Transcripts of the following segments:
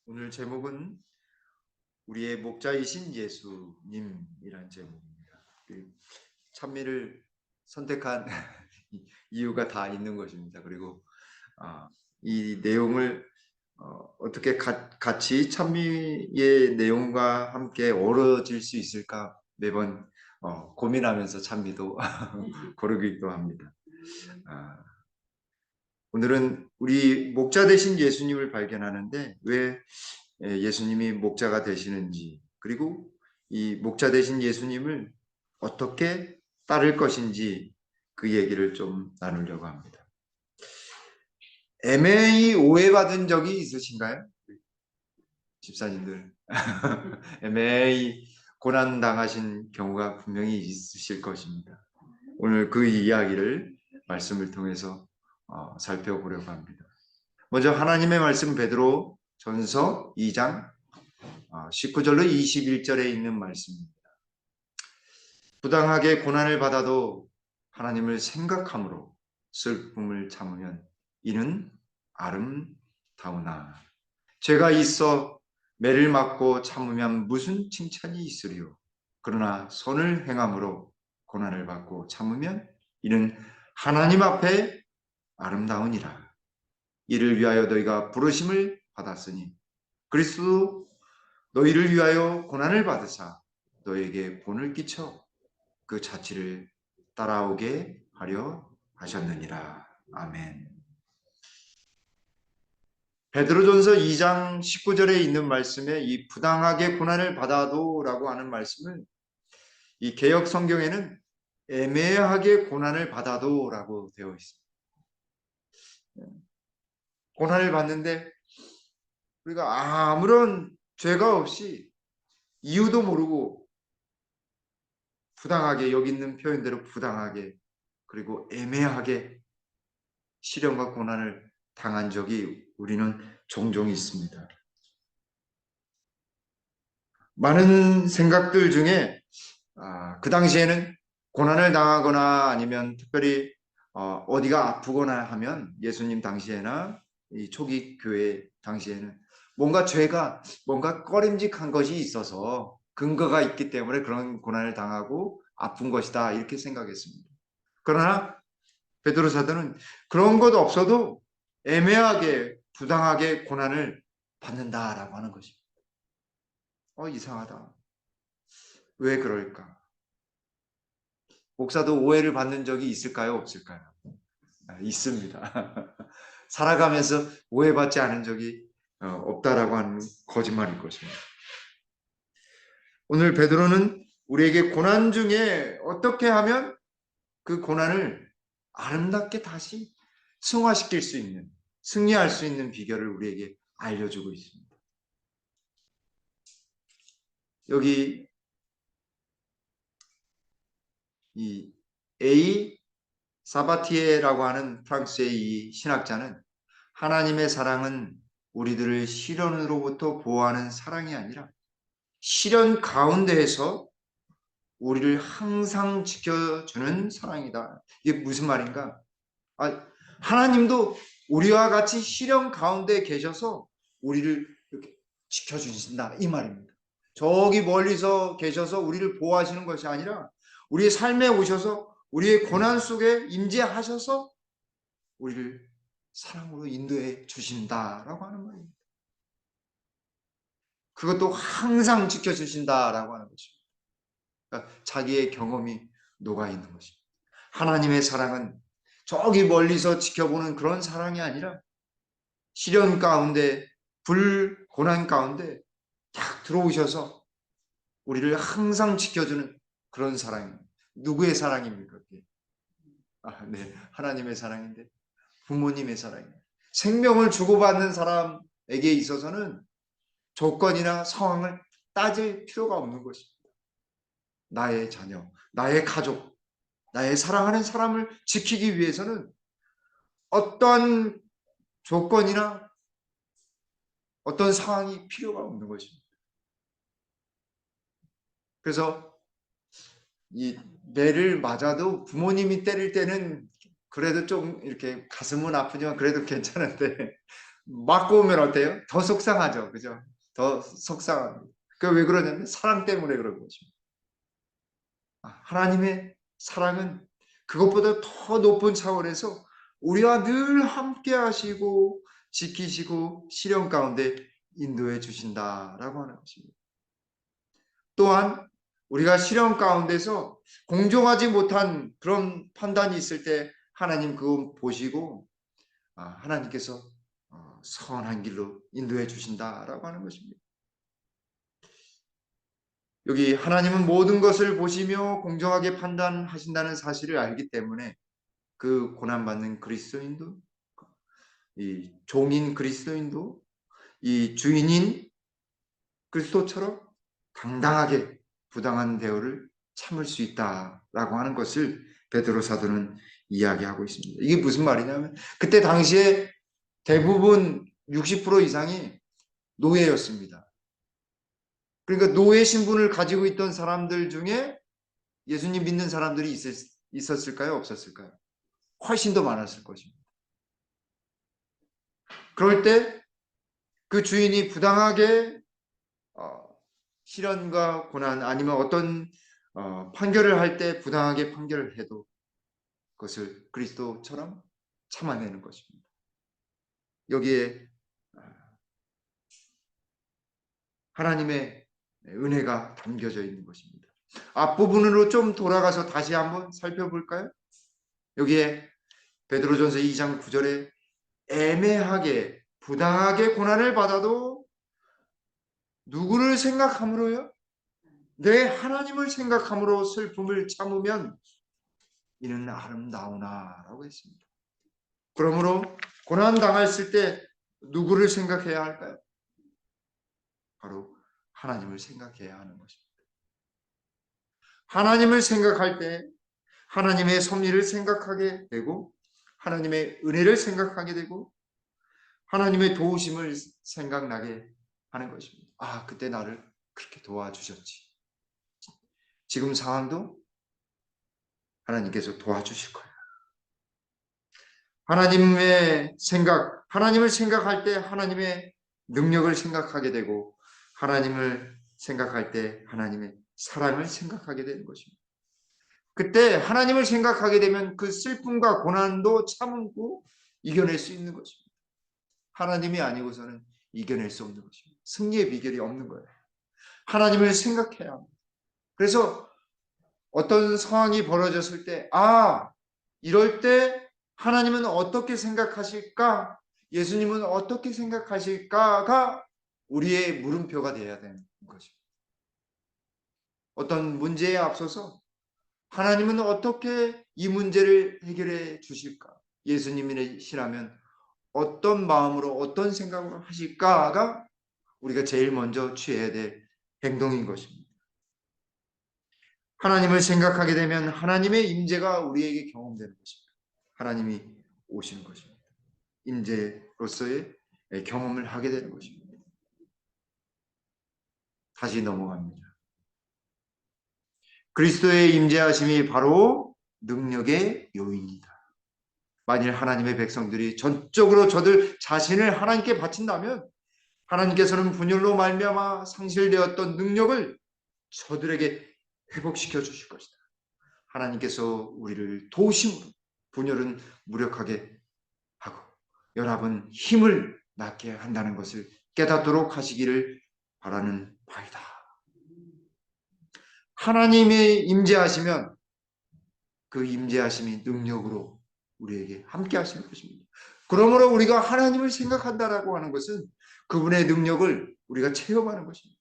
오늘 제목은 우리의 목자이신 예수님이란 제목입니다. 그 찬미를 선택한 이유가 다 있는 것입니다. 그리고 이 내용을 어떻게 같이 찬미의 내용과 함께 어우러질 수 있을까 매번 고민하면서 찬미도 고르기도 합니다. 아, 오늘은 우리 목자 되신 예수님을 발견하는데 왜 예수님이 목자가 되시는지, 그리고 이 목자 되신 예수님을 어떻게 따를 것인지 그 얘기를 좀 나누려고 합니다. 애매히 오해받은 적이 있으신가요? 집사님들. 애매히 고난당하신 경우가 분명히 있으실 것입니다. 오늘 그 이야기를 말씀을 통해서 살펴보려고 합니다. 먼저 하나님의 말씀 베드로 전서 2장 19절로 21절에 있는 말씀입니다. 부당하게 고난을 받아도 하나님을 생각함으로 슬픔을 참으면 이는 아름다우나 죄가 있어 매를 맞고 참으면 무슨 칭찬이 있으리요. 그러나 선을 행함으로 고난을 받고 참으면 이는 하나님 앞에 아름다우니라. 이를 위하여 너희가 부르심을 받았으니 그리스도 너희를 위하여 고난을 받으사 너에게 본을 끼쳐 그 자취를 따라오게 하려 하셨느니라. 아멘. 베드로전서 2장 19절에 있는 말씀에 이 부당하게 고난을 받아도라고 하는 말씀을 이 개역 성경에는 애매하게 고난을 받아도라고 되어 있습니다. 고난을 받는데 우리가 아무런 죄가 없이 이유도 모르고 부당하게, 여기 있는 표현대로 부당하게, 그리고 애매하게 시련과 고난을 당한 적이 우리는 종종 있습니다. 많은 생각들 중에 그 당시에는 고난을 당하거나 아니면 특별히 어디가 아프거나 하면 예수님 당시에나 이 초기 교회 당시에는 뭔가 꺼림직한 것이 있어서 근거가 있기 때문에 그런 고난을 당하고 아픈 것이다 이렇게 생각했습니다. 그러나 베드로 사도는 그런 것 없어도 애매하게 부당하게 고난을 받는다라고 하는 것입니다. 이상하다. 왜 그럴까? 목사도 오해를 받는 적이 있을까요? 없을까요? 있습니다. 살아가면서 오해받지 않은 적이 없다라고 하는 거짓말일 것입니다. 오늘 베드로는 우리에게 고난 중에 어떻게 하면 그 고난을 아름답게 다시 승화시킬 수 있는, 승리할 수 있는 비결을 우리에게 알려주고 있습니다. 여기 이 A 사바티에라고 하는 프랑스의 이 신학자는 하나님의 사랑은 우리들을 시련으로부터 보호하는 사랑이 아니라 시련 가운데에서 우리를 항상 지켜주는 사랑이다. 이게 무슨 말인가? 하나님도 우리와 같이 시련 가운데 계셔서 우리를 이렇게 지켜주신다 이 말입니다. 저기 멀리서 계셔서 우리를 보호하시는 것이 아니라 우리의 삶에 오셔서 우리의 고난 속에 임재하셔서 우리를 사랑으로 인도해 주신다라고 하는 말입니다. 그것도 항상 지켜주신다라고 하는 것입니다. 그러니까 자기의 경험이 녹아있는 것입니다. 하나님의 사랑은 저기 멀리서 지켜보는 그런 사랑이 아니라 시련 가운데 고난 가운데 딱 들어오셔서 우리를 항상 지켜주는 그런 사랑입니다. 누구의 사랑입니까? 네, 하나님의 사랑인데 부모님의 사랑입니다. 생명을 주고받는 사람에게 있어서는 조건이나 상황을 따질 필요가 없는 것입니다. 나의 자녀, 나의 가족, 나의 사랑하는 사람을 지키기 위해서는 어떤 조건이나 어떤 상황이 필요가 없는 것입니다. 그래서 이 매를 맞아도 부모님이 때릴 때는 그래도 좀 이렇게 가슴은 아프지만 그래도 괜찮은데 맞고 오면 어때요? 더 속상하죠. 그죠? 더 속상합니다. 그 왜 그러냐면 사랑 때문에 그런 것입니다. 하나님의 사랑은 그것보다 더 높은 차원에서 우리와 늘 함께 하시고 지키시고 시련 가운데 인도해 주신다라고 하는 것입니다. 또한 우리가 시련 가운데서 공정하지 못한 그런 판단이 있을 때 하나님 그거 보시고 하나님께서 선한 길로 인도해 주신다라고 하는 것입니다. 여기 하나님은 모든 것을 보시며 공정하게 판단하신다는 사실을 알기 때문에 그 고난받는 그리스도인도, 이 종인 그리스도인도, 이 주인인 그리스도처럼 당당하게 부당한 대우를 참을 수 있다라고 하는 것을 베드로 사도는 이야기하고 있습니다. 이게 무슨 말이냐면 그때 당시에 대부분 60% 이상이 노예였습니다. 그러니까 노예 신분을 가지고 있던 사람들 중에 예수님 믿는 사람들이 있었을까요? 없었을까요? 훨씬 더 많았을 것입니다. 그럴 때 그 주인이 부당하게 시련과 고난 아니면 어떤 판결을 할 때 부당하게 판결을 해도 그것을 그리스도처럼 참아내는 것입니다. 여기에 하나님의 은혜가 담겨져 있는 것입니다. 앞부분으로 좀 돌아가서 다시 한번 살펴볼까요? 여기에 베드로전서 2장 9절에 애매하게 부당하게 고난을 받아도 누구를 생각함으로요? 내 하나님을 생각함으로 슬픔을 참으면 이는 아름다우나 라고 했습니다. 그러므로 고난 당했을 때 누구를 생각해야 할까요? 바로 하나님을 생각해야 하는 것입니다. 하나님을 생각할 때 하나님의 섭리를 생각하게 되고 하나님의 은혜를 생각하게 되고 하나님의 도우심을 생각나게 하는 것입니다. 그때 나를 그렇게 도와주셨지. 지금 상황도 하나님께서 도와주실 거예요. 하나님을 생각할 때 하나님의 능력을 생각하게 되고 하나님을 생각할 때 하나님의 사랑을 생각하게 되는 것입니다. 그때 하나님을 생각하게 되면 그 슬픔과 고난도 참고 이겨낼 수 있는 것입니다. 하나님이 아니고서는 이겨낼 수 없는 것입니다. 승리의 비결이 없는 거예요. 하나님을 생각해야 합니다. 그래서 어떤 상황이 벌어졌을 때 이럴 때 하나님은 어떻게 생각하실까? 예수님은 어떻게 생각하실까가 우리의 물음표가 되어야 되는 것입니다. 어떤 문제에 앞서서 하나님은 어떻게 이 문제를 해결해 주실까? 예수님이시라면 어떤 마음으로 어떤 생각으로 하실까가 우리가 제일 먼저 취해야 될 행동인 것입니다. 하나님을 생각하게 되면 하나님의 임재가 우리에게 경험되는 것입니다. 하나님이 오시는 것입니다. 임재로서의 경험을 하게 되는 것입니다. 다시 넘어갑니다. 그리스도의 임재하심이 바로 능력의 요인이다. 만일 하나님의 백성들이 전적으로 저들 자신을 하나님께 바친다면 하나님께서는 분열로 말미암아 상실되었던 능력을 저들에게 회복시켜 주실 것이다. 하나님께서 우리를 도우심으로 분열은 무력하게 하고 연합은 힘을 낳게 한다는 것을 깨닫도록 하시기를 바라는 바이다. 하나님이 임재하시면 그 임재하심이 능력으로 우리에게 함께 하시는 것입니다. 그러므로 우리가 하나님을 생각한다라고 하는 것은 그분의 능력을 우리가 체험하는 것입니다.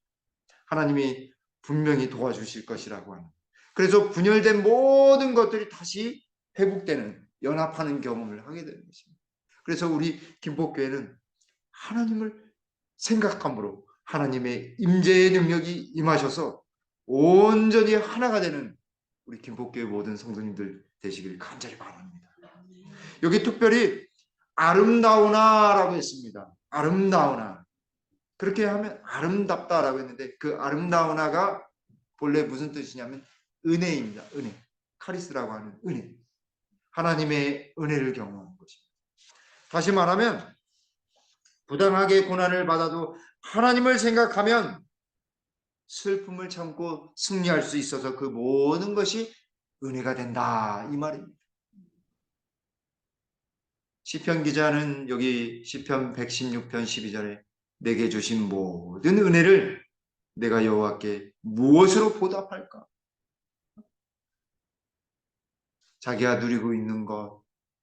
하나님이 분명히 도와주실 것이라고 하는. 그래서 분열된 모든 것들이 다시 회복되는 연합하는 경험을 하게 되는 것입니다. 그래서 우리 김포교회는 하나님을 생각함으로 하나님의 임재의 능력이 임하셔서 온전히 하나가 되는 우리 김포교회 모든 성도님들 되시길 간절히 바랍니다. 여기 특별히 아름다우나라고 했습니다. 아름다우나. 그렇게 하면 아름답다라고 했는데 그 아름다우나가 본래 무슨 뜻이냐면 은혜입니다. 은혜. 카리스라고 하는 은혜. 하나님의 은혜를 경험하는 것입니다. 다시 말하면 부당하게 고난을 받아도 하나님을 생각하면 슬픔을 참고 승리할 수 있어서 그 모든 것이 은혜가 된다, 이 말입니다. 시편 기자는 여기 시편 116편 12절에 내게 주신 모든 은혜를 내가 여호와께 무엇으로 보답할까? 자기가 누리고 있는 것,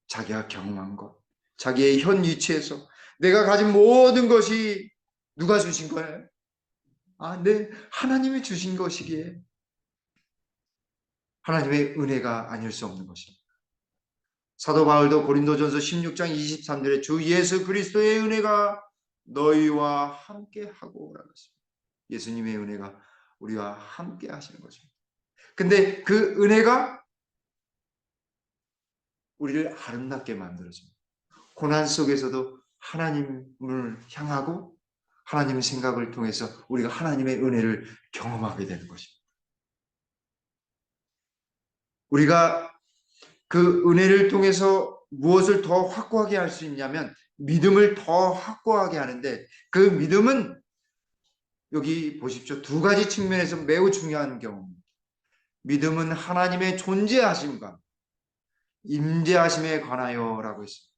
자기가 경험한 것, 자기의 현 위치에서 내가 가진 모든 것이 누가 주신 거예요? 네, 하나님이 주신 것이기에 하나님의 은혜가 아닐 수 없는 것입니다. 사도 바울도 고린도전서 16장 23절에 주 예수 그리스도의 은혜가 너희와 함께 하고 라고 했습니다. 예수님의 은혜가 우리와 함께 하시는 것입니다. 근데 그 은혜가 우리를 아름답게 만들어줍니다. 고난 속에서도 하나님을 향하고 하나님의 생각을 통해서 우리가 하나님의 은혜를 경험하게 되는 것입니다. 우리가 그 은혜를 통해서 무엇을 더 확고하게 할 수 있냐면 믿음을 더 확고하게 하는데 그 믿음은 여기 보십시오. 두 가지 측면에서 매우 중요한 경우입니다. 믿음은 하나님의 존재하심과 임재하심에 관하여라고 했습니다.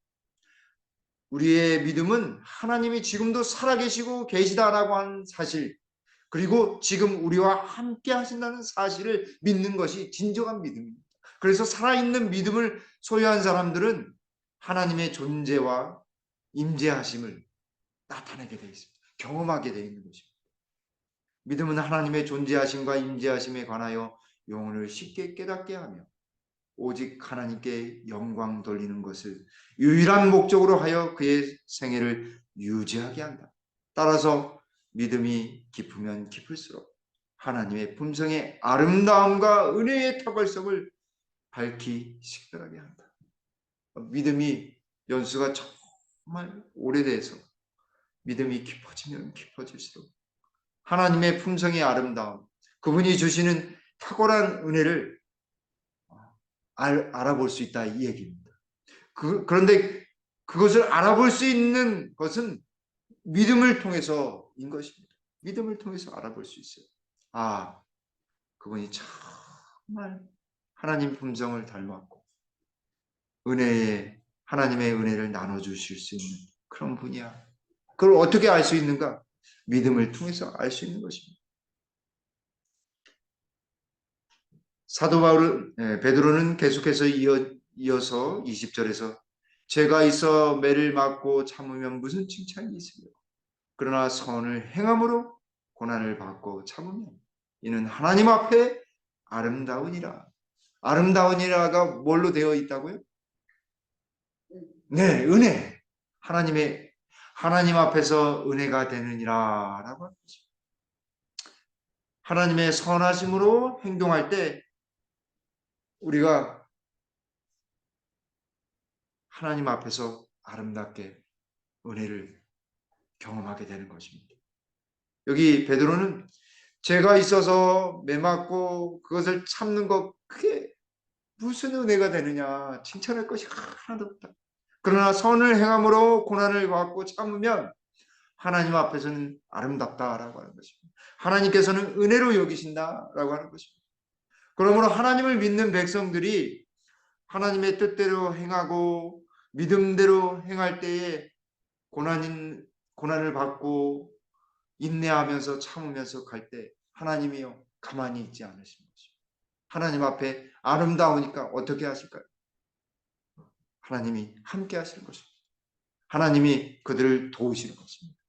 우리의 믿음은 하나님이 지금도 살아계시고 계시다라고 하는 사실, 그리고 지금 우리와 함께 하신다는 사실을 믿는 것이 진정한 믿음입니다. 그래서 살아있는 믿음을 소유한 사람들은 하나님의 존재와 임재하심을 나타내게 되어 있습니다. 경험하게 되어 있는 것입니다. 믿음은 하나님의 존재하심과 임재하심에 관하여 영혼을 쉽게 깨닫게 하며 오직 하나님께 영광 돌리는 것을 유일한 목적으로 하여 그의 생애를 유지하게 한다. 따라서 믿음이 깊으면 깊을수록 하나님의 품성의 아름다움과 은혜의 탁월성을 밝히 식별하게 한다. 믿음이 연수가 정말 오래돼서 믿음이 깊어지면 깊어질수록 하나님의 품성의 아름다움, 그분이 주시는 탁월한 은혜를 알아볼 수 있다, 이 얘기입니다. 그런데 그것을 알아볼 수 있는 것은 믿음을 통해서인 것입니다. 믿음을 통해서 알아볼 수 있어요. 그분이 정말 하나님 품성을 닮았고 하나님의 은혜를 나눠주실 수 있는 그런 분이야. 그걸 어떻게 알 수 있는가? 믿음을 통해서 알 수 있는 것입니다. 사도 베드로는 계속해서 이어서 20절에서 죄가 있어 매를 맞고 참으면 무슨 칭찬이 있으며 그러나 선을 행함으로 고난을 받고 참으면 이는 하나님 앞에 아름다우니라. 아름다우니라가 뭘로 되어 있다고요? 네, 은혜. 하나님 앞에서 은혜가 되느니라라고 하는 거죠. 하나님의 선하심으로 행동할 때 우리가 하나님 앞에서 아름답게 은혜를 경험하게 되는 것입니다. 여기 베드로는 죄가 있어서 매맞고 그것을 참는 것, 그게 무슨 은혜가 되느냐, 칭찬할 것이 하나도 없다. 그러나 선을 행함으로 고난을 받고 참으면 하나님 앞에서는 아름답다라고 하는 것입니다. 하나님께서는 은혜로 여기신다라고 하는 것입니다. 그러므로 하나님을 믿는 백성들이 하나님의 뜻대로 행하고 믿음대로 행할 때에 고난을 받고 인내하면서 참으면서 갈 때 하나님이요 가만히 있지 않으신 것입니다. 하나님 앞에 아름다우니까 어떻게 하실까요? 하나님이 함께 하시는 것입니다. 하나님이 그들을 도우시는 것입니다.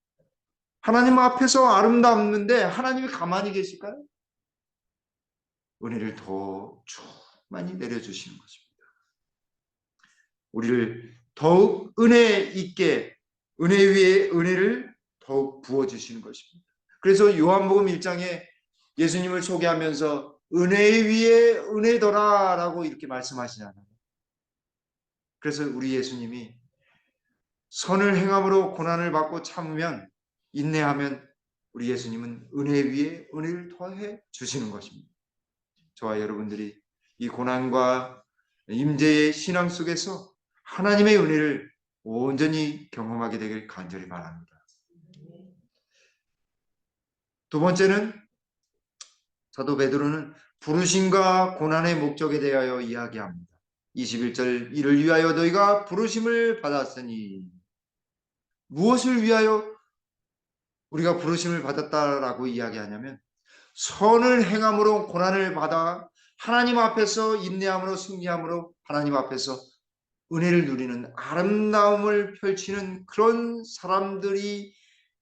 하나님 앞에서 아름답는데 하나님이 가만히 계실까요? 은혜를 더 많이 내려주시는 것입니다. 우리를 더욱 은혜 있게 은혜 위에 은혜를 더욱 부어주시는 것입니다. 그래서 요한복음 1장에 예수님을 소개하면서 은혜 위에 은혜더라 라고 이렇게 말씀하시잖아요. 그래서 우리 예수님이 선을 행함으로 고난을 받고 참으면 인내하면 우리 예수님은 은혜 위에 은혜를 더해 주시는 것입니다. 저와 여러분들이 이 고난과 임재의 신앙 속에서 하나님의 은혜를 온전히 경험하게 되길 간절히 바랍니다. 두 번째는 사도 베드로는 부르심과 고난의 목적에 대하여 이야기합니다. 21절 이를 위하여 너희가 부르심을 받았으니 무엇을 위하여 우리가 부르심을 받았다라고 이야기하냐면 선을 행함으로 고난을 받아 하나님 앞에서 인내함으로 승리함으로 하나님 앞에서 은혜를 누리는 아름다움을 펼치는 그런 사람들이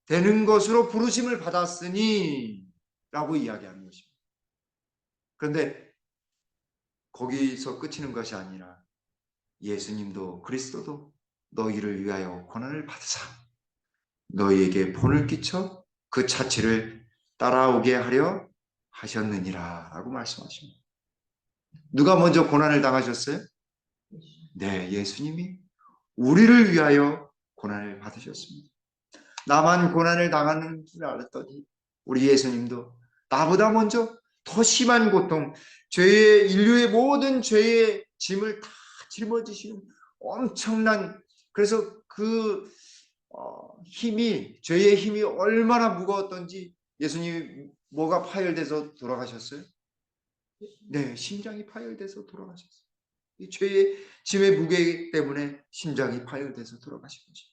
되는 것으로 부르심을 받았으니 라고 이야기하는 것입니다. 그런데 거기서 끝이는 것이 아니라 예수님도 그리스도도 너희를 위하여 고난을 받으사 너희에게 본을 끼쳐 그 자취를 따라오게 하려 하셨느니라 라고 말씀하십니다. 누가 먼저 고난을 당하셨어요? 네, 예수님이 우리를 위하여 고난을 받으셨습니다. 나만 고난을 당하는 줄 알았더니 우리 예수님도 나보다 먼저 더 심한 고통, 인류의 모든 죄의 짐을 다 짊어지시는 엄청난, 그래서 그 죄의 힘이 얼마나 무거웠던지 예수님이 뭐가 파열돼서 돌아가셨어요? 네, 심장이 파열돼서 돌아가셨어요. 이 죄의 짐의 무게 때문에 심장이 파열돼서 돌아가신 것입니다.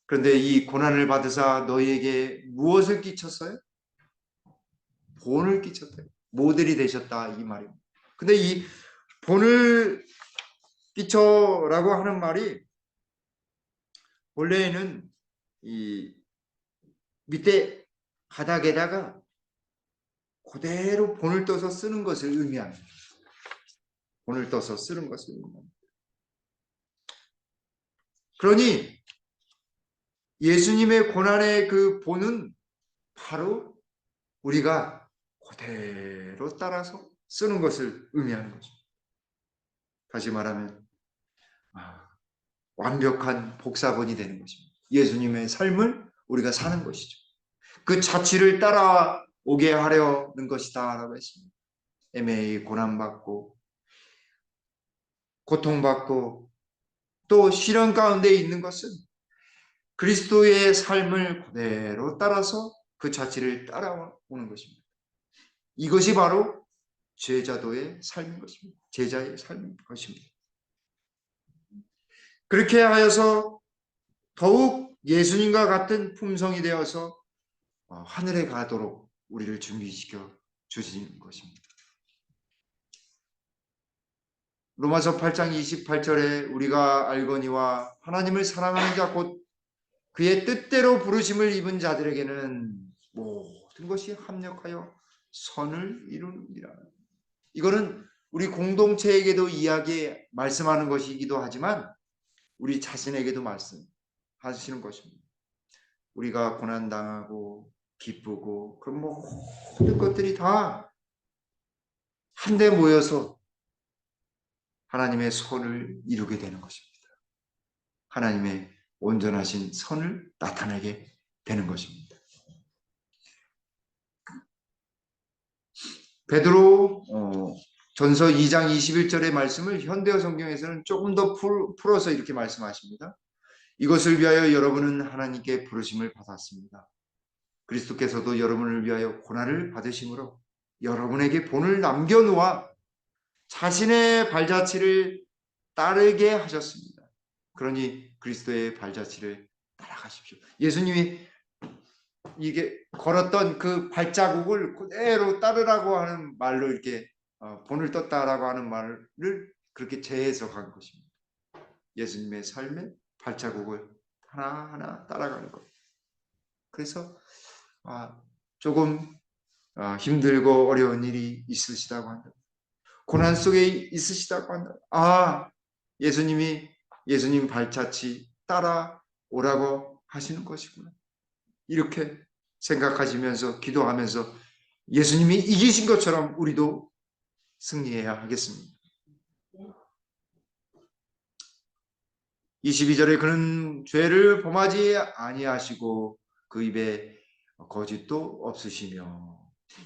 그런데 이 고난을 받으사 너희에게 무엇을 끼쳤어요? 본을 끼쳤다. 모델이 되셨다 이 말입니다. 근데 이 본을 끼쳐라고 하는 말이 원래는 이 밑에 바닥에다가 그대로 본을 떠서 쓰는 것을 의미합니다. 본을 떠서 쓰는 것을 의미합니다. 그러니 예수님의 고난의 그 본은 바로 우리가 그대로 따라서 쓰는 것을 의미하는 거죠. 다시 말하면 완벽한 복사본이 되는 것입니다. 예수님의 삶을 우리가 사는 것이죠. 그 자취를 따라오게 하려는 것이다 라고 했습니다. 애매히 고난받고 고통받고 또 시련 가운데 있는 것은 그리스도의 삶을 그대로 따라서 그 자취를 따라오는 것입니다. 이것이 바로 제자도의 삶인 것입니다. 제자의 삶인 것입니다. 그렇게 하여서 더욱 예수님과 같은 품성이 되어서 하늘에 가도록 우리를 준비시켜 주시는 것입니다. 로마서 8장 28절에 우리가 알거니와 하나님을 사랑하는 자 곧 그의 뜻대로 부르심을 입은 자들에게는 모든 것이 합력하여 선을 이루느니라. 이거는 우리 공동체에게도 말씀하는 것이기도 하지만 우리 자신에게도 말씀하시는 것입니다. 우리가 고난당하고 기쁘고 그런 모든 것들이 다 한데 모여서 하나님의 선을 이루게 되는 것입니다. 하나님의 온전하신 선을 나타내게 되는 것입니다. 베드로 전서 2장 21절의 말씀을 현대어 성경에서는 조금 더 풀어서 이렇게 말씀하십니다. 이것을 위하여 여러분은 하나님께 부르심을 받았습니다. 그리스도께서도 여러분을 위하여 고난을 받으심으로 여러분에게 본을 남겨놓아 자신의 발자취를 따르게 하셨습니다. 그러니 그리스도의 발자취를 따라가십시오. 예수님이 이게 걸었던 그 발자국을 그대로 따르라고 하는 말로 이렇게 본을 떴다라고 하는 말을 그렇게 재해석한 것입니다. 예수님의 삶의 발자국을 하나하나 따라가는 것. 그래서 조금 힘들고 어려운 일이 있으시다고 한다. 고난 속에 있으시다고 한다. 예수님 발자취 따라오라고 하시는 것이구나. 이렇게 생각하시면서 기도하면서 예수님이 이기신 것처럼 우리도 승리해야 하겠습니다. 22절에 그는 죄를 범하지 아니하시고 그 입에 거짓도 없으시며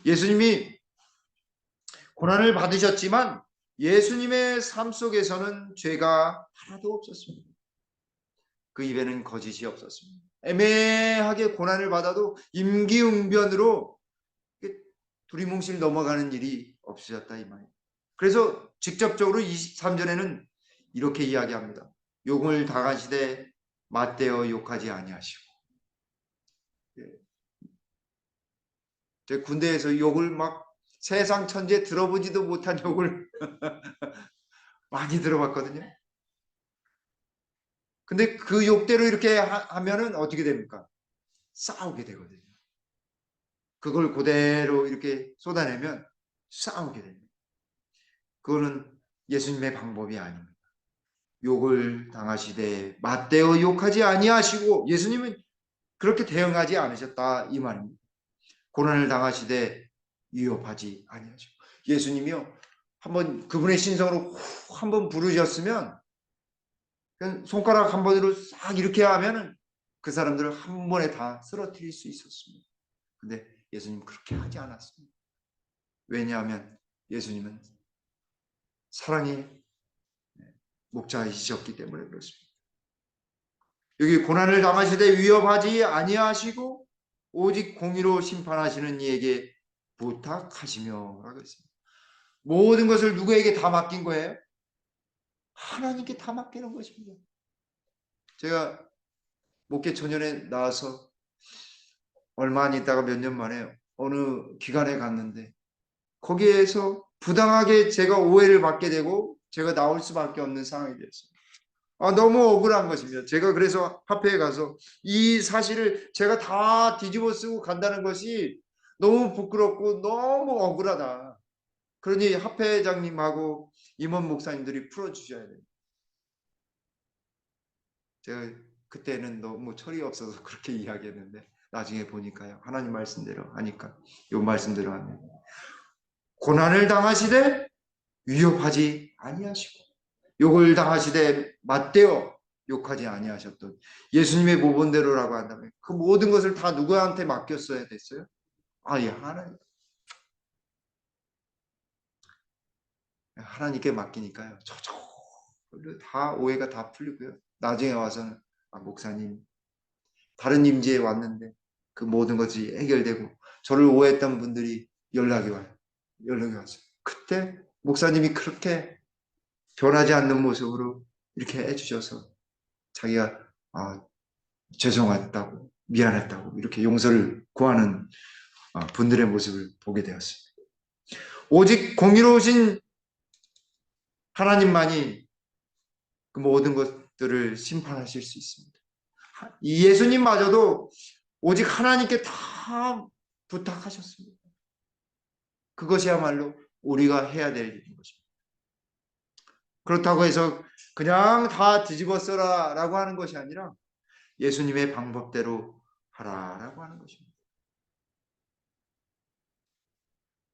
예수님이 고난을 받으셨지만 예수님의 삶 속에서는 죄가 하나도 없었습니다. 그 입에는 거짓이 없었습니다. 애매하게 고난을 받아도 임기응변으로 두리뭉실 넘어가는 일이 없으셨다 이 말이에요. 그래서 직접적으로 23절에는 이렇게 이야기합니다. 욕을 당하시되 맞대어 욕하지 아니하시고. 제 군대에서 욕을 막 세상 천지에 들어보지도 못한 욕을 많이 들어봤거든요. 근데 그 욕대로 이렇게 하면은 어떻게 됩니까? 싸우게 되거든요. 그걸 그대로 이렇게 쏟아내면 싸우게 됩니다. 그거는 예수님의 방법이 아닙니다. 욕을 당하시되 맞대어 욕하지 아니하시고, 예수님은 그렇게 대응하지 않으셨다 이 말입니다. 고난을 당하시되 위협하지 아니하시고, 예수님이요 한번 그분의 신성으로 한번 부르셨으면 그냥 손가락 한 번으로 싹 이렇게 하면은 그 사람들을 한 번에 다 쓰러뜨릴 수 있었습니다. 근데 예수님 그렇게 하지 않았습니다. 왜냐하면 예수님은 사랑의 목자이셨기 때문에 그렇습니다. 여기 고난을 당하시되 위협하지 아니하시고 오직 공의로 심판하시는 이에게 부탁하시며 라고 했습니다. 모든 것을 누구에게 다 맡긴 거예요? 하나님께 다 맡기는 것입니다. 제가 목회 초년에 나와서 얼마 안 있다가 몇 년 만에 어느 기관에 갔는데 거기에서 부당하게 제가 오해를 받게 되고 제가 나올 수밖에 없는 상황이 됐어요. 너무 억울한 것입니다. 제가 그래서 화폐에 가서 이 사실을 제가 다 뒤집어 쓰고 간다는 것이 너무 부끄럽고 너무 억울하다. 그러니 화폐장님하고 임원 목사님들이 풀어주셔야 돼요. 제가 그때는 너무 철이 없어서 그렇게 이야기했는데 나중에 보니까요. 하나님 말씀대로 하니까 이 말씀대로 하면 고난을 당하시되 위협하지 아니하시고 욕을 당하시되 맞대어 욕하지 아니하셨던 예수님의 모본대로라고 한다면 그 모든 것을 다 누구한테 맡겼어야 됐어요? 예, 하나님께 맡기니까요. 다 오해가 다 풀리고요. 나중에 와서는 목사님 다른 임지에 왔는데 그 모든 것이 해결되고 저를 오해했던 분들이 연락이 와요. 연락이 왔어요. 그때 목사님이 그렇게 변하지 않는 모습으로 이렇게 해주셔서 자기가 죄송했다고 미안했다고 이렇게 용서를 구하는 분들의 모습을 보게 되었습니다. 오직 공의로우신 하나님만이 그 모든 것들을 심판하실 수 있습니다. 이 예수님마저도 오직 하나님께 다 부탁하셨습니다. 그것이야말로 우리가 해야 될 일인 것입니다. 그렇다고 해서 그냥 다 뒤집어 써라 라고 하는 것이 아니라 예수님의 방법대로 하라라고 하는 것입니다.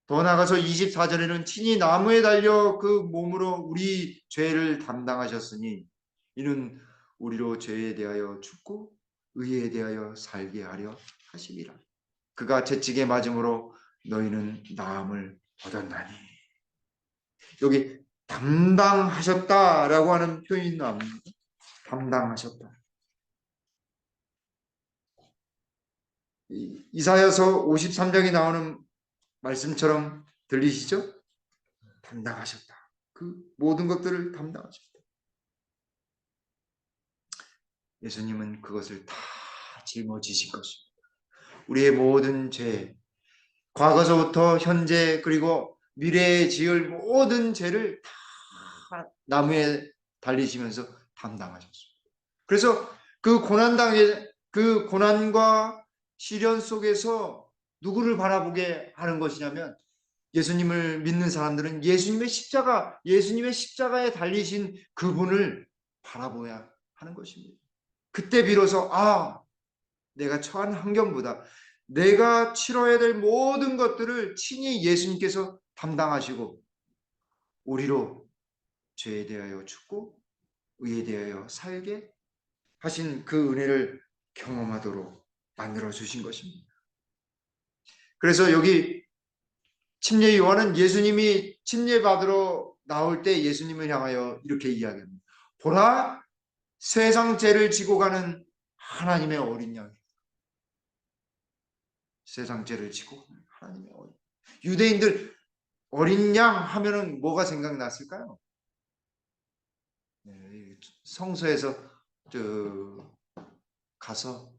더 나아가서 24절에는 친히 나무에 달려 그 몸으로 우리 죄를 담당하셨으니 이는 우리로 죄에 대하여 죽고 의에 대하여 살게 하려 하심이라. 그가 채찍에 맞음으로 너희는 나음을 얻었나니. 여기 담당하셨다라고 하는 표현이 나옵니다. 담당하셨다. 이사야서 53장에 나오는 말씀처럼 들리시죠? 담당하셨다. 그 모든 것들을 담당하셨다. 예수님은 그것을 다 짊어지신 것입니다. 우리의 모든 죄, 과거서부터 현재 그리고 미래에 지을 모든 죄를 다 나무에 달리시면서 담당하셨습니다. 그래서 그 고난과 시련 속에서 누구를 바라보게 하는 것이냐면 예수님을 믿는 사람들은 예수님의 십자가에 달리신 그분을 바라보아야 하는 것입니다. 그때 비로소 내가 처한 환경보다 내가 치러야 될 모든 것들을 친히 예수님께서 담당하시고 우리로 죄에 대하여 죽고 의에 대하여 살게 하신 그 은혜를 경험하도록 만들어 주신 것입니다. 그래서 여기 침례 요한은 예수님이 침례 받으러 나올 때 예수님을 향하여 이렇게 이야기합니다. 보라, 세상 죄를 지고 가는 하나님의 어린 양. 세상 죄를 지고 가는 하나님의 어린 양. 유대인들 어린 양 하면은 뭐가 생각났을까요? 네, 성소에서 가서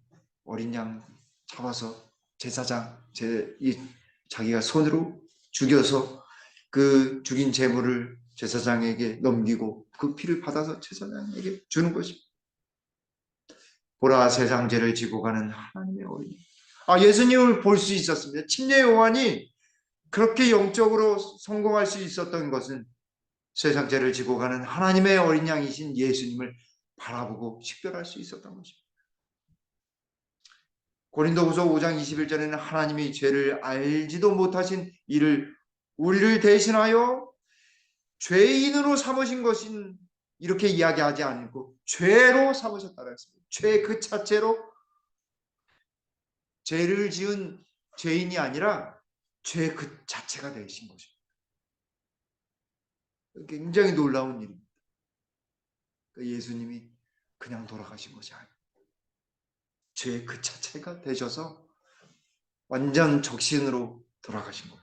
어린 양 잡아서 제사장 자기가 손으로 죽여서 그 죽인 제물을 제사장에게 넘기고 그 피를 받아서 제사장에게 주는 것입니다. 보라, 세상 죄를 지고 가는 하나님의 어린 양. 예수님을 볼 수 있었습니다. 침례 요한이 그렇게 영적으로 성공할 수 있었던 것은 세상 죄를 지고 가는 하나님의 어린 양이신 예수님을 바라보고 식별할 수 있었던 것입니다. 고린도후서 5장 21절에는 하나님이 죄를 알지도 못하신 이를 우리를 대신하여 죄인으로 삼으신 것인 이렇게 이야기하지 않고 죄로 삼으셨다고 했습니다. 죄 그 자체로 죄를 지은 죄인이 아니라 죄 그 자체가 되신 것입니다. 굉장히 놀라운 일입니다. 예수님이 그냥 돌아가신 것이 아니에요. 죄 그 자체가 되셔서 완전 적신으로 돌아가신 거예요.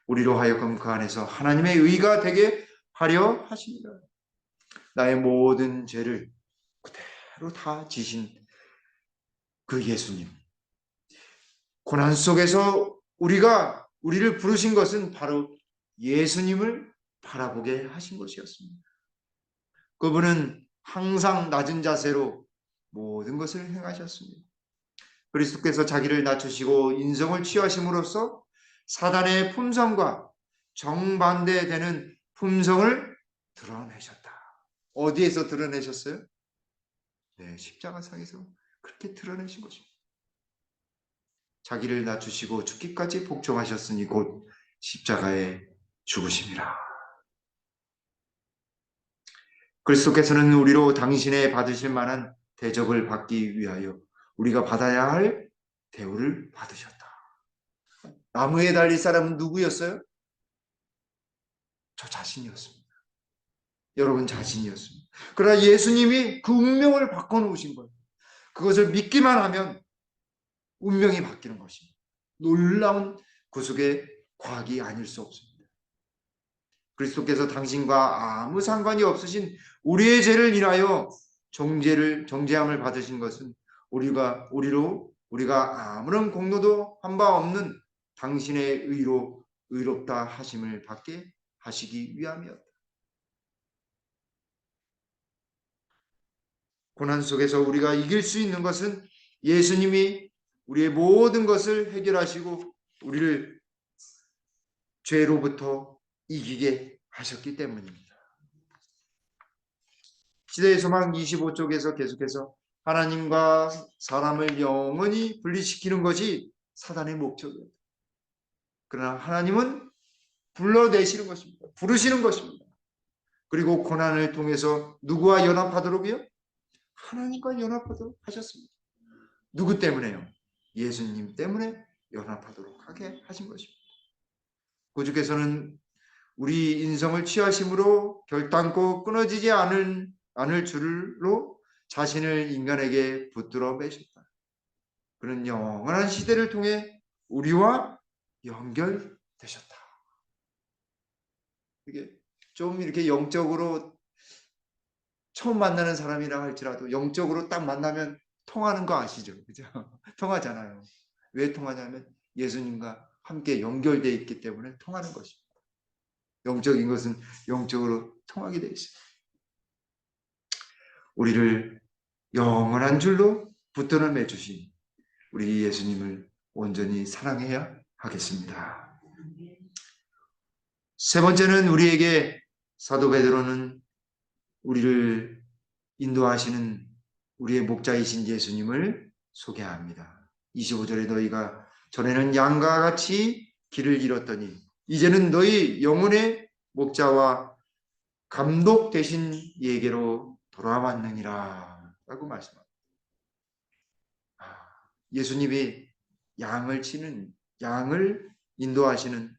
우리로 하여금 그 안에서 하나님의 의가 되게 하려 하십니다. 나의 모든 죄를 그대로 다 지신 그 예수님. 고난 속에서 우리를 부르신 것은 바로 예수님을 바라보게 하신 것이었습니다. 그분은 항상 낮은 자세로 모든 것을 행하셨습니다. 그리스도께서 자기를 낮추시고 인성을 취하심으로써 사단의 품성과 정반대되는 품성을 드러내셨다. 어디에서 드러내셨어요? 네, 십자가상에서 그렇게 드러내신 것입니다. 자기를 낮추시고 죽기까지 복종하셨으니 곧 십자가에 죽으심이라. 그리스도께서는 우리로 당신의 받으실 만한 대접을 받기 위하여 우리가 받아야 할 대우를 받으셨다. 나무에 달릴 사람은 누구였어요? 저 자신이었습니다. 여러분 자신이었습니다. 그러나 예수님이 그 운명을 바꿔놓으신 거예요. 그것을 믿기만 하면 운명이 바뀌는 것입니다. 놀라운 구속의 과학이 아닐 수 없습니다. 그리스도께서 당신과 아무 상관이 없으신 우리의 죄를 인하여 정죄함을 받으신 것은 우리가 아무런 공로도 한 바 없는 당신의 의로 의롭다 하심을 받게 하시기 위함이었다. 고난 속에서 우리가 이길 수 있는 것은 예수님이 우리의 모든 것을 해결하시고 우리를 죄로부터 이기게 하셨기 때문입니다. 시대의 소망 25쪽에서 계속해서 하나님과 사람을 영원히 분리시키는 것이 사단의 목적이에요. 그러나 하나님은 불러내시는 것입니다. 부르시는 것입니다. 그리고 고난을 통해서 누구와 연합하도록요? 하나님과 연합하도록 하셨습니다. 누구 때문에요? 예수님 때문에 연합하도록 하게 하신 것입니다. 구주께서는 우리 인성을 취하심으로 결단코 끊어지지 않을 줄로 자신을 인간에게 붙들어 매셨다. 그는 영원한 시대를 통해 우리와 연결되셨다. 이게 좀 이렇게 영적으로 처음 만나는 사람이라 할지라도 영적으로 딱 만나면 통하는 거 아시죠? 그죠? 통하잖아요. 왜 통하냐면 예수님과 함께 연결되어 있기 때문에 통하는 것입니다. 영적인 것은 영적으로 통하게 되어 있어요. 우리를 영원한 줄로 붙들어 매주신 우리 예수님을 온전히 사랑해야 하겠습니다. 세 번째는 우리에게 사도 베드로는 우리를 인도하시는 우리의 목자이신 예수님을 소개합니다. 25절에 너희가 전에는 양과 같이 길을 잃었더니 이제는 너희 영혼의 목자와 감독 되신 이에게로 돌아왔느니라 라고 말씀합니다. 예수님이 양을 인도하시는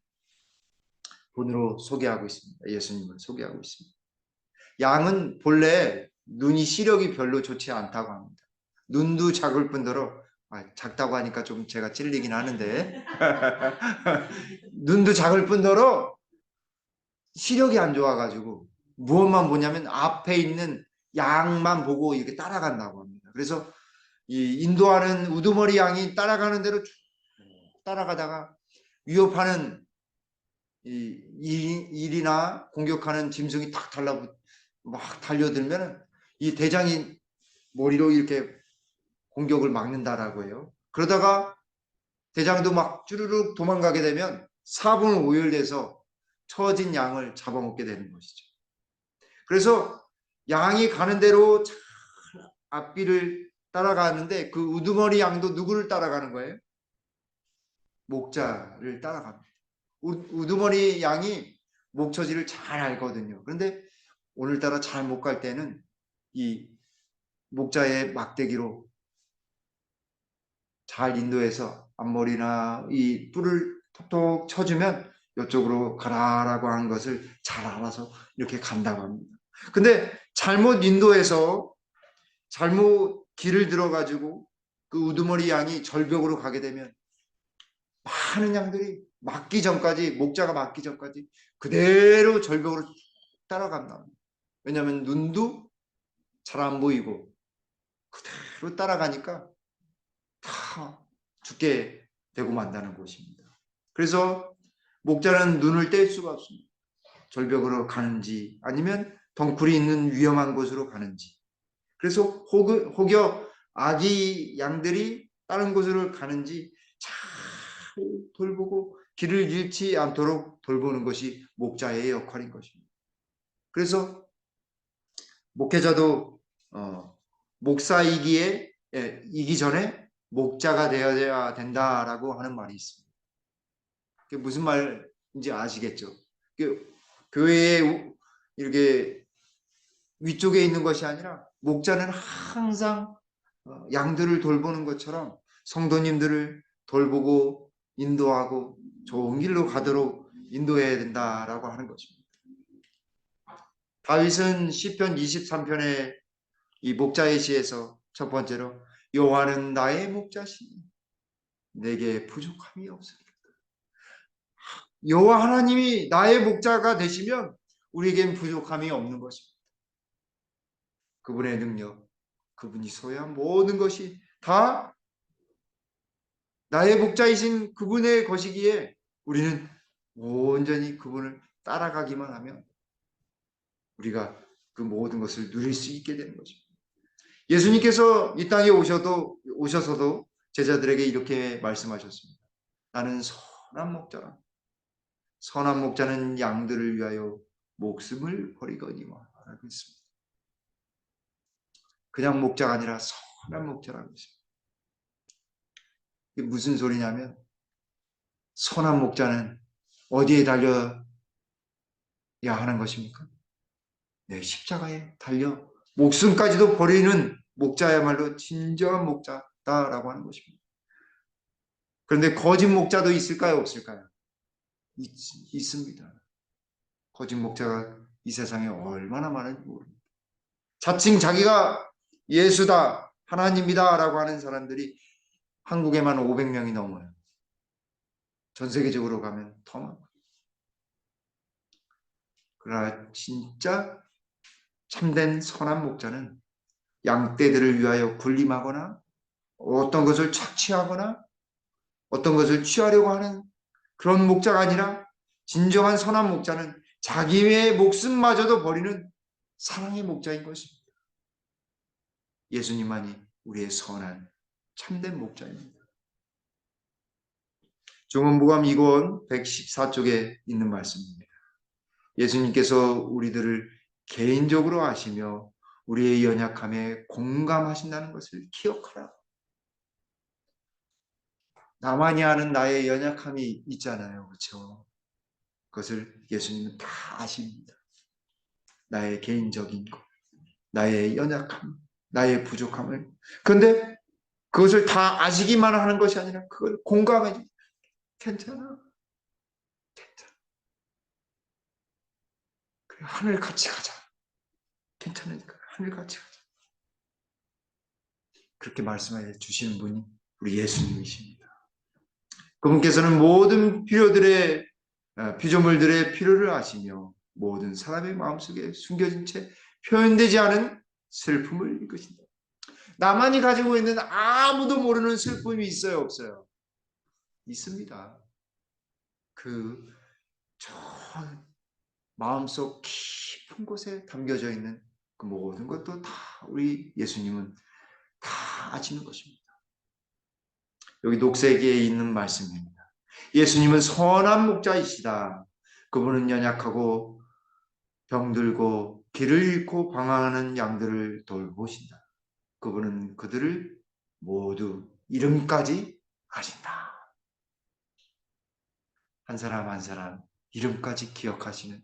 본으로 소개하고 있습니다. 예수님을 소개하고 있습니다. 양은 본래 눈이 시력이 별로 좋지 않다고 합니다. 눈도 작을 뿐더러 작다고 하니까 좀 제가 찔리긴 하는데 눈도 작을 뿐더러 시력이 안 좋아가지고 무엇만 보냐면 앞에 있는 양만 보고 이렇게 따라간다고 합니다. 그래서 이 인도하는 우두머리 양이 따라가는 대로 쭉 따라가다가 위협하는 이 일이나 공격하는 짐승이 탁 막 달려들면 이 대장이 머리로 이렇게 공격을 막는다라고 해요. 그러다가 대장도 막 쭈르륵 도망가게 되면 4분 5일 돼서 처진 양을 잡아먹게 되는 것이죠. 그래서 양이 가는 대로 앞길을 따라가는데 그 우두머리 양도 누구를 따라가는 거예요? 목자를 따라갑니다. 우두머리 양이 목처지를 잘 알거든요. 그런데 오늘따라 잘 못 갈 때는 이 목자의 막대기로 잘 인도해서 앞머리나 이 뿔을 톡톡 쳐주면 이쪽으로 가라라고 하는 것을 잘 알아서 이렇게 간다고 합니다. 근데 잘못 인도해서 잘못 길을 들어가지고 그 우두머리 양이 절벽으로 가게 되면 많은 양들이 목자가 맞기 전까지 그대로 절벽으로 따라간다. 왜냐하면 눈도 잘 안 보이고 그대로 따라가니까 다 죽게 되고 만다는 것입니다. 그래서 목자는 눈을 뗄 수가 없습니다. 절벽으로 가는지 아니면 덩굴이 있는 위험한 곳으로 가는지. 그래서 혹여 아기 양들이 다른 곳으로 가는지 잘 돌보고 길을 잃지 않도록 돌보는 것이 목자의 역할인 것입니다. 그래서 목회자도 목사이기에 이기 전에 목자가 되어야 된다라고 하는 말이 있습니다. 그게 무슨 말인지 아시겠죠? 교회에 이렇게 위쪽에 있는 것이 아니라 목자는 항상 양들을 돌보는 것처럼 성도님들을 돌보고 인도하고 좋은 길로 가도록 인도해야 된다라고 하는 것입니다. 다윗은 시편 23편의 이 목자의 시에서 첫 번째로 여호와는 나의 목자시니 내게 부족함이 없으리로다. 여호와 하나님이 나의 목자가 되시면 우리에겐 부족함이 없는 것입니다. 그분의 능력, 그분이 소유한 모든 것이 다 나의 목자이신 그분의 것이기에 우리는 온전히 그분을 따라가기만 하면 우리가 그 모든 것을 누릴 수 있게 되는 것입니다. 예수님께서 이 땅에 오셔서도 제자들에게 이렇게 말씀하셨습니다. 나는 선한 목자라. 선한 목자는 양들을 위하여 목숨을 버리거니와 라고 했습니다. 그냥 목자가 아니라 선한 목자라고 했습니다. 이게 무슨 소리냐면 선한 목자는 어디에 달려야 하는 것입니까? 네, 십자가에 달려 목숨까지도 버리는 목자야말로 진정한 목자다라고 하는 것입니다. 그런데 거짓 목자도 있을까요? 없을까요? 있습니다. 거짓 목자가 이 세상에 얼마나 많은지 모릅니다. 자칭 자기가 예수다, 하나님이다 라고 하는 사람들이 한국에만 500명이 넘어요. 전 세계적으로 가면 더 많고. 그러나 진짜 참된 선한 목자는 양떼들을 위하여 군림하거나 어떤 것을 착취하거나 어떤 것을 취하려고 하는 그런 목자가 아니라 진정한 선한 목자는 자기의 목숨마저도 버리는 사랑의 목자인 것입니다. 예수님만이 우리의 선한 참된 목자입니다. 종언복음 2권 114쪽에 있는 말씀입니다. 예수님께서 우리들을 개인적으로 아시며 우리의 연약함에 공감하신다는 것을 기억하라. 나만이 아는 나의 연약함이 있잖아요. 그렇죠? 그것을 예수님은 다 아십니다. 나의 개인적인 것, 나의 연약함, 나의 부족함을. 그런데 그것을 다 아시기만 하는 것이 아니라 그걸 공감해. 괜찮아. 괜찮아. 하늘 같이 가자. 괜찮으니까 하늘 같이 가자. 그렇게 말씀해 주시는 분이 우리 예수님이십니다. 그분께서는 모든 피조물들의 필요를 아시며 모든 사람의 마음속에 숨겨진 채 표현되지 않은 슬픔을 이끄신다. 나만이 가지고 있는 아무도 모르는 슬픔이 있어요, 없어요? 있습니다. 저 마음속 깊은 곳에 담겨져 있는 그 모든 것도 다 우리 예수님은 다 아시는 것입니다. 여기 녹색에 있는 말씀입니다. 예수님은 선한 목자이시다. 그분은 연약하고 병들고 길을 잃고 방황하는 양들을 돌보신다. 그분은 그들을 모두 이름까지 아신다. 한 사람 한 사람 이름까지 기억하시는,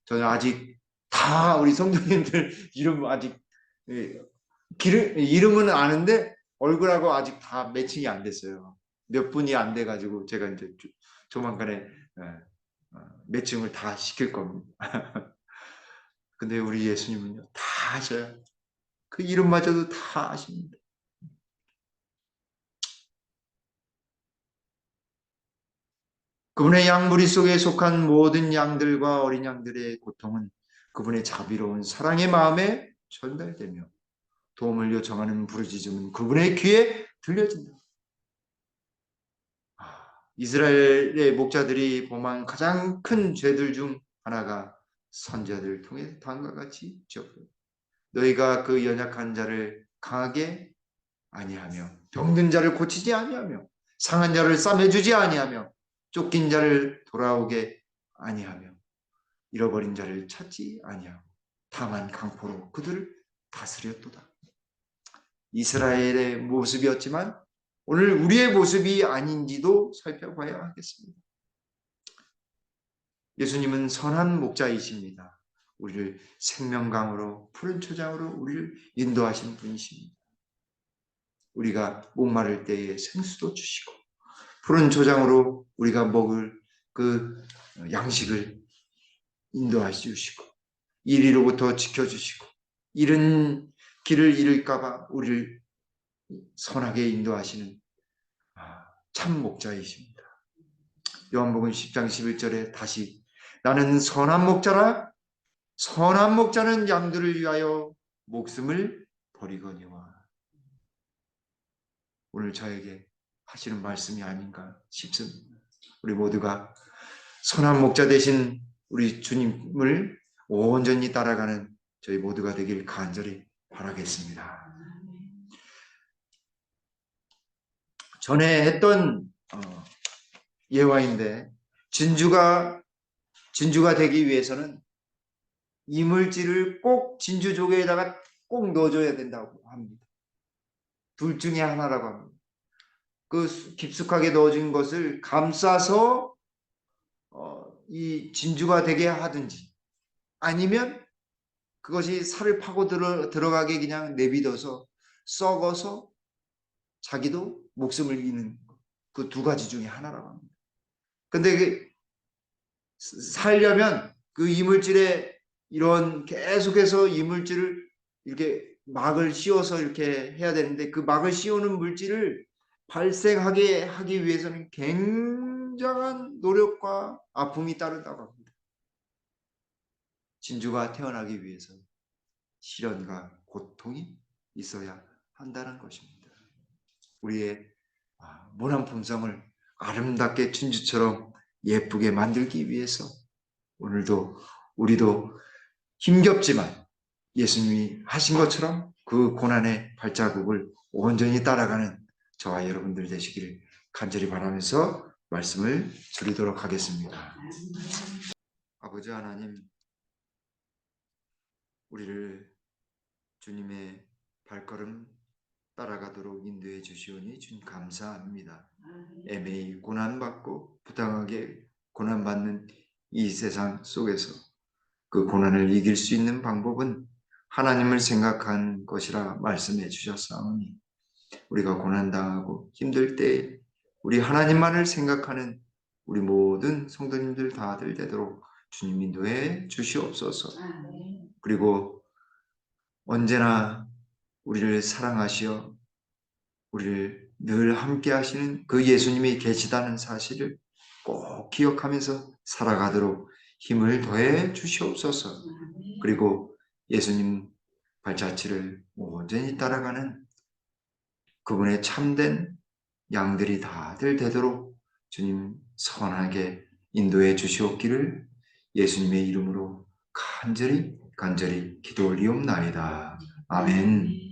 저는 아직 다 우리 성도님들 이름 아직 이름은 아는데 얼굴하고 아직 다 매칭이 안 됐어요. 몇 분이 안 돼가지고 제가 이제 조만간에 매칭을 다 시킬 겁니다. 근데 우리 예수님은요 다 아셔요. 그 이름마저도 다 아십니다. 그분의 양무리 속에 속한 모든 양들과 어린 양들의 고통은 그분의 자비로운 사랑의 마음에 전달되며 도움을 요청하는 부르짖음은 그분의 귀에 들려진다. 이스라엘의 목자들이 범한 가장 큰 죄들 중 하나가 선지자들을 통해 다음과 같이 지었고, 너희가 그 연약한 자를 강하게 아니하며 병든 자를 고치지 아니하며 상한 자를 싸매주지 아니하며 쫓긴 자를 돌아오게 아니하며 잃어버린 자를 찾지 아니하고 다만 강포로 그들을 다스렸도다. 이스라엘의 모습이었지만 오늘 우리의 모습이 아닌지도 살펴봐야 하겠습니다. 예수님은 선한 목자이십니다. 우리를 생명강으로 푸른 초장으로 우리를 인도하시는 분이십니다. 우리가 목마를 때에 생수도 주시고 푸른 초장으로 우리가 먹을 그 양식을 인도해 주시고 이리로부터 지켜주시고 잃은 길을 잃을까봐 우리를 선하게 인도하시는 참 목자이십니다. 요한복음 10장 11절에 다시 나는 선한 목자라 선한 목자는 양들을 위하여 목숨을 버리거니와. 오늘 저에게 하시는 말씀이 아닌가 싶습니다. 우리 모두가 선한 목자 되신 우리 주님을 온전히 따라가는 저희 모두가 되길 간절히 바라겠습니다. 전에 했던 예화인데 진주가 되기 위해서는 이물질을 꼭 진주 조개에다가 꼭 넣어줘야 된다고 합니다. 둘 중에 하나라고 합니다. 그 깊숙하게 넣어진 것을 감싸서 이 진주가 되게 하든지 아니면 그것이 살을 파고 들어가게 그냥 내비둬서 썩어서 자기도 목숨을 잃는 그 두 가지 중에 하나라고 합니다. 근데 살려면 그 이물질에 이런 계속해서 이물질을 이렇게 막을 씌워서 이렇게 해야 되는데 그 막을 씌우는 물질을 발생하게 하기 위해서는 굉장한 노력과 아픔이 따른다고 합니다. 진주가 태어나기 위해서 시련과 고통이 있어야 한다는 것입니다. 우리의 모난 품성을 아름답게 진주처럼 예쁘게 만들기 위해서 오늘도 우리도 힘겹지만 예수님이 하신 것처럼 그 고난의 발자국을 온전히 따라가는 저와 여러분들 되시기를 간절히 바라면서 말씀을 드리도록 하겠습니다. 아버지 하나님, 우리를 주님의 발걸음 따라가도록 인도해 주시오니 주님 감사합니다. 애매히 고난받고 부당하게 고난받는 이 세상 속에서 그 고난을 이길 수 있는 방법은 하나님을 생각한 것이라 말씀해 주셨사오니 우리가 고난당하고 힘들 때 우리 하나님만을 생각하는 우리 모든 성도님들 다들 되도록 주님 인도해 주시옵소서. 그리고 언제나 우리를 사랑하시어 우리를 늘 함께 하시는 그 예수님이 계시다는 사실을 꼭 기억하면서 살아가도록 힘을 더해 주시옵소서. 그리고 예수님 발자취를 온전히 따라가는 그분의 참된 양들이 다들 되도록 주님 선하게 인도해 주시옵기를 예수님의 이름으로 간절히 기도 올리옵나이다. 아멘.